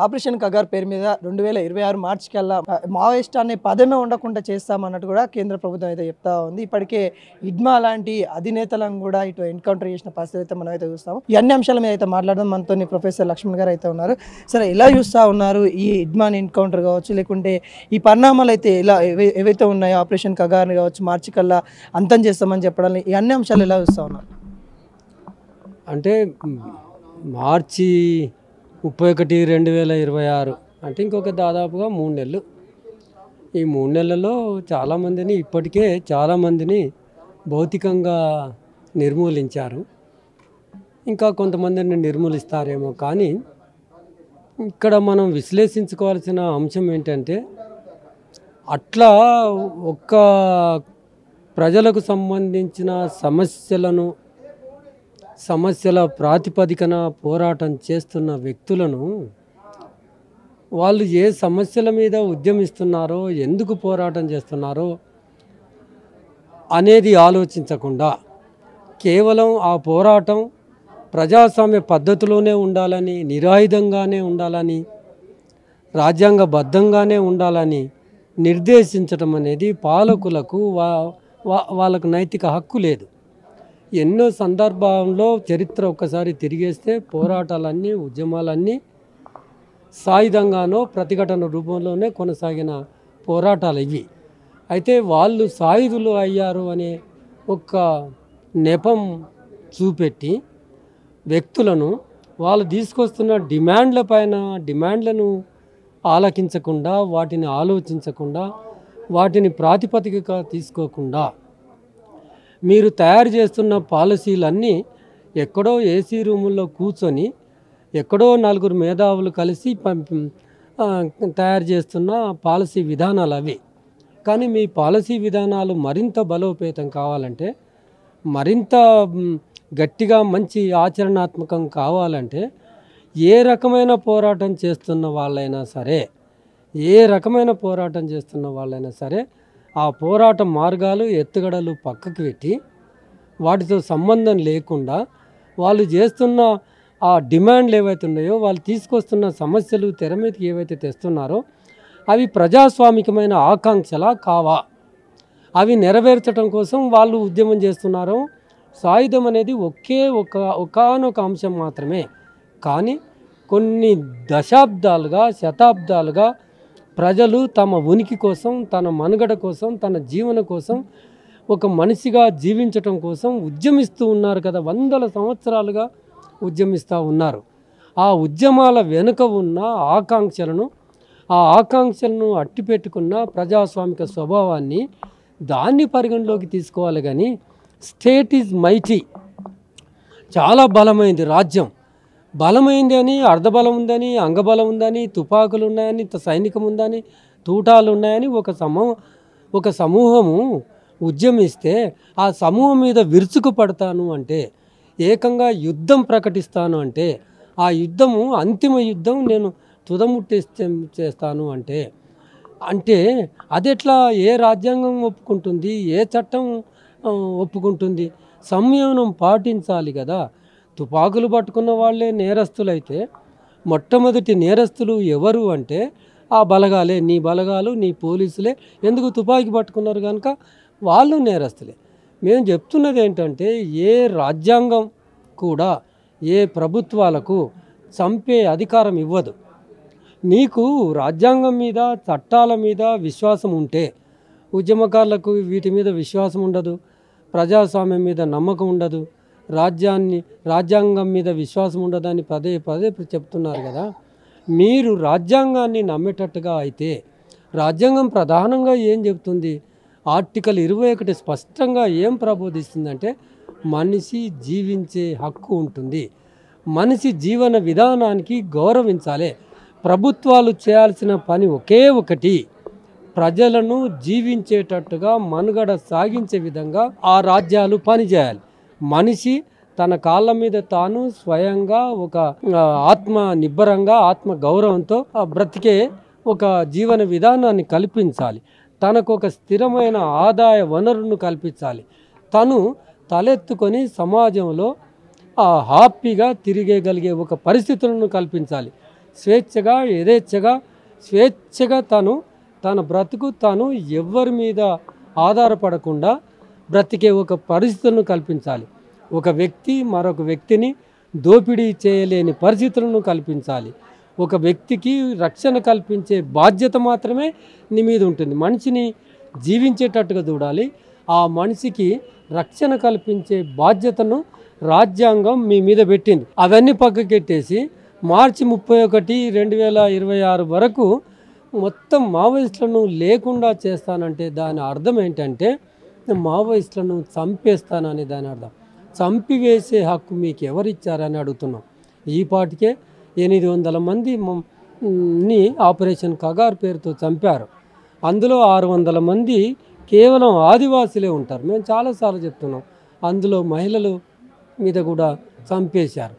Operation Kagar పేరు మీద 2026 మార్చి కల్లా మావోయిస్ట్ అనే పదమే ఉండకుండా చేస్తామన్నట్టు కూడా కేంద్ర ప్రభుత్వం అయితే చెప్తా ఉంది. ఇప్పటికే ఇడ్మా లాంటి అధినేతలను కూడా ఇటు ఎన్కౌంటర్ చేసిన పరిస్థితి అయితే మనం అయితే చూస్తాము. ఈ అన్ని అంశాల మీద అయితే మాట్లాడడం మనతో ప్రొఫెసర్ లక్ష్మణ్ గారు అయితే ఉన్నారు. సరే, ఎలా చూస్తూ ఉన్నారు ఈ ఇడ్మాని ఎన్కౌంటర్ కావచ్చు, లేకుంటే ఈ పరిణామాలు అయితే ఎలా ఏవైతే ఉన్నాయో ఆపరేషన్ కగార్ని కావచ్చు మార్చి కల్లా అంతం చేస్తామని చెప్పడం, ఈ అన్ని అంశాలు ఎలా చూస్తూ ఉన్నారు? అంటే మార్చి 31, 2026 అంటే ఇంకొక దాదాపుగా 3 నెలలు. ఈ 3 నెలల్లో చాలామందిని ఇప్పటికే చాలామందిని భౌతికంగా నిర్మూలించారు. ఇంకా కొంతమందిని నిర్మూలిస్తారేమో. కానీ ఇక్కడ మనం విశ్లేషించుకోవాల్సిన అంశం ఏంటంటే, అట్లా ఒక్క ప్రజలకు సంబంధించిన సమస్యల ప్రాతిపదికన పోరాటం చేస్తున్న వ్యక్తులను, వాళ్ళు ఏ సమస్యల మీద ఉద్యమిస్తున్నారో, ఎందుకు పోరాటం చేస్తున్నారో అనేది ఆలోచించకుండా కేవలం ఆ పోరాటం ప్రజాస్వామ్య పద్ధతిలోనే ఉండాలని, నిరాయుధంగానే ఉండాలని, రాజ్యాంగబద్ధంగానే ఉండాలని నిర్దేశించడం అనేది పాలకులకు వాళ్ళకు నైతిక హక్కు లేదు. ఎన్నో సందర్భాల్లో చరిత్ర ఒక్కసారి తిరిగేస్తే పోరాటాలన్నీ, ఉద్యమాలన్నీ సాయుధంగానో ప్రతిఘటన రూపంలోనే కొనసాగిన పోరాటాలు ఇవి. అయితే వాళ్ళు సాయుధులు అయ్యారు అనే ఒక నెపం చూపెట్టి వ్యక్తులను, వాళ్ళు తీసుకొస్తున్న డిమాండ్లను ఆలకించకుండా, వాటిని ఆలోచించకుండా, వాటిని ప్రాతిపదికగా తీసుకోకుండా మీరు తయారు చేస్తున్న పాలసీలన్నీ ఎక్కడో ఏసీ రూముల్లో కూర్చొని ఎక్కడో 4 మేధావులు కలిసి తయారు చేస్తున్న పాలసీ విధానాలు అవి. కానీ మీ పాలసీ విధానాలు మరింత బలోపేతం కావాలంటే, మరింత గట్టిగా మంచి ఆచరణాత్మకం కావాలంటే, ఏ రకమైన పోరాటం చేస్తున్న వాళ్ళైనా సరే ఆ పోరాట మార్గాలు, ఎత్తుగడలు పక్కకు పెట్టి, వాటితో సంబంధం లేకుండా వాళ్ళు చేస్తున్న ఆ డిమాండ్లు ఏవైతే ఉన్నాయో, వాళ్ళు తీసుకొస్తున్న సమస్యలు తెర మీదకి ఏవైతే తెస్తున్నారో అవి ప్రజాస్వామికమైన ఆకాంక్షలా కావా, అవి నెరవేర్చడం కోసం వాళ్ళు ఉద్యమం చేస్తున్నారో. సాయుధం అనేది ఒకానొక అంశం మాత్రమే. కానీ కొన్ని దశాబ్దాలుగా, శతాబ్దాలుగా ప్రజలు తమ ఉనికి కోసం, తన మనుగడ కోసం, తన జీవన కోసం, ఒక మనిషిగా జీవించటం కోసం ఉద్యమిస్తూ ఉన్నారు కదా. 100 సంవత్సరాలుగా ఉద్యమిస్తూ ఉన్నారు. ఆ ఉద్యమాల వెనుక ఉన్న ఆకాంక్షలను అట్టిపెట్టుకున్న ప్రజాస్వామిక స్వభావాన్ని, దాన్ని పరిగణలోకి తీసుకోవాలి. కానీ స్టేట్ ఈజ్ మైటీ, చాలా బలమైంది రాజ్యం, బలమైంది అని, అర్ధబలం ఉందని, అంగబలం ఉందని, తుపాకులు ఉన్నాయని, సైనికం ఉందని, తూటాలు ఉన్నాయని ఒక సమూహము ఉద్యమిస్తే, ఆ సమూహం మీద విరుచుకుపడతాను అంటే, ఏకంగా యుద్ధం ప్రకటిస్తాను అంటే, ఆ యుద్ధము అంతిమ యుద్ధం, నేను చేస్తాను అంటే అది ఎట్లా, ఏ రాజ్యాంగం ఒప్పుకుంటుంది, ఏ చట్టం ఒప్పుకుంటుంది? సంయమనం పాటించాలి కదా. తుపాకులు పట్టుకున్న వాళ్ళే నేరస్తులైతే, మొట్టమొదటి నేరస్తులు ఎవరు అంటే ఆ బలగాలే, నీ బలగాలు, నీ పోలీసులే. ఎందుకు తుపాకీ పట్టుకున్నారు కనుక వాళ్ళు నేరస్తులే. మేము చెప్తున్నది ఏంటంటే, ఏ రాజ్యాంగం కూడా ఏ ప్రభుత్వాలకు చంపే అధికారం ఇవ్వదు. నీకు రాజ్యాంగం మీద, చట్టాల మీద విశ్వాసం ఉంటే, ఉద్యమకారులకు వీటి మీద విశ్వాసం ఉండదు, ప్రజాస్వామ్యం మీద నమ్మకం ఉండదు, రాజ్యాంగం మీద విశ్వాసం ఉండదని పదే చెప్తున్నారు కదా. మీరు రాజ్యాంగాన్ని నమ్మేటట్టుగా అయితే, రాజ్యాంగం ప్రధానంగా ఏం చెప్తుంది? ఆర్టికల్ 21 స్పష్టంగా ఏం ప్రబోధిస్తుందంటే, మనిషి జీవించే హక్కు ఉంటుంది, మనిషి జీవన విధానానికి గౌరవించాలి. ప్రభుత్వాలు చేయాల్సిన పని ఒకే ఒకటి, ప్రజలను జీవించేటట్టుగా, మనుగడ సాగించే విధంగా ఆ రాజ్యాలు పనిచేయాలి. మనిషి తన కాళ్ళ మీద తాను స్వయంగా ఒక ఆత్మ నిబ్బరంగా, ఆత్మ గౌరవంతో బ్రతికే ఒక జీవన విధానాన్ని కల్పించాలి. తనకు ఒక స్థిరమైన ఆదాయ వనరును కల్పించాలి. తను తలెత్తుకొని సమాజంలో హ్యాపీగా తిరిగేయగలిగే ఒక పరిస్థితులను కల్పించాలి. స్వేచ్ఛగా యథేచ్ఛగా స్వేచ్ఛగా తన బ్రతుకు తాను ఎవరి మీద ఆధారపడకుండా బ్రతికే ఒక పరిస్థితులను కల్పించాలి. ఒక వ్యక్తి మరొక వ్యక్తిని దోపిడీ చేయలేని పరిస్థితులను కల్పించాలి. ఒక వ్యక్తికి రక్షణ కల్పించే బాధ్యత మాత్రమే నీ మీద ఉంటుంది. మనిషిని జీవించేటట్టుగా చూడాలి. ఆ మనిషికి రక్షణ కల్పించే బాధ్యతను రాజ్యాంగం మీ మీద పెట్టింది. అవన్నీ పక్కకెట్టేసి మార్చి 31, 2026 వరకు మొత్తం మావోయిస్టులను లేకుండా చేస్తానంటే దాని అర్థం ఏంటంటే మావోయిస్టులను చంపేస్తానని దాని అర్థం. చంపివేసే హక్కు మీకు ఎవరిచ్చారని అడుగుతున్నాం. ఈ పాటికే 800 మందిని ఆపరేషన్ కగార్ పేరుతో చంపారు. అందులో 600 మంది కేవలం ఆదివాసులే ఉంటారు. మేము చాలాసార్లు చెప్తున్నాం. అందులో మహిళలు మీద కూడా చంపేశారు.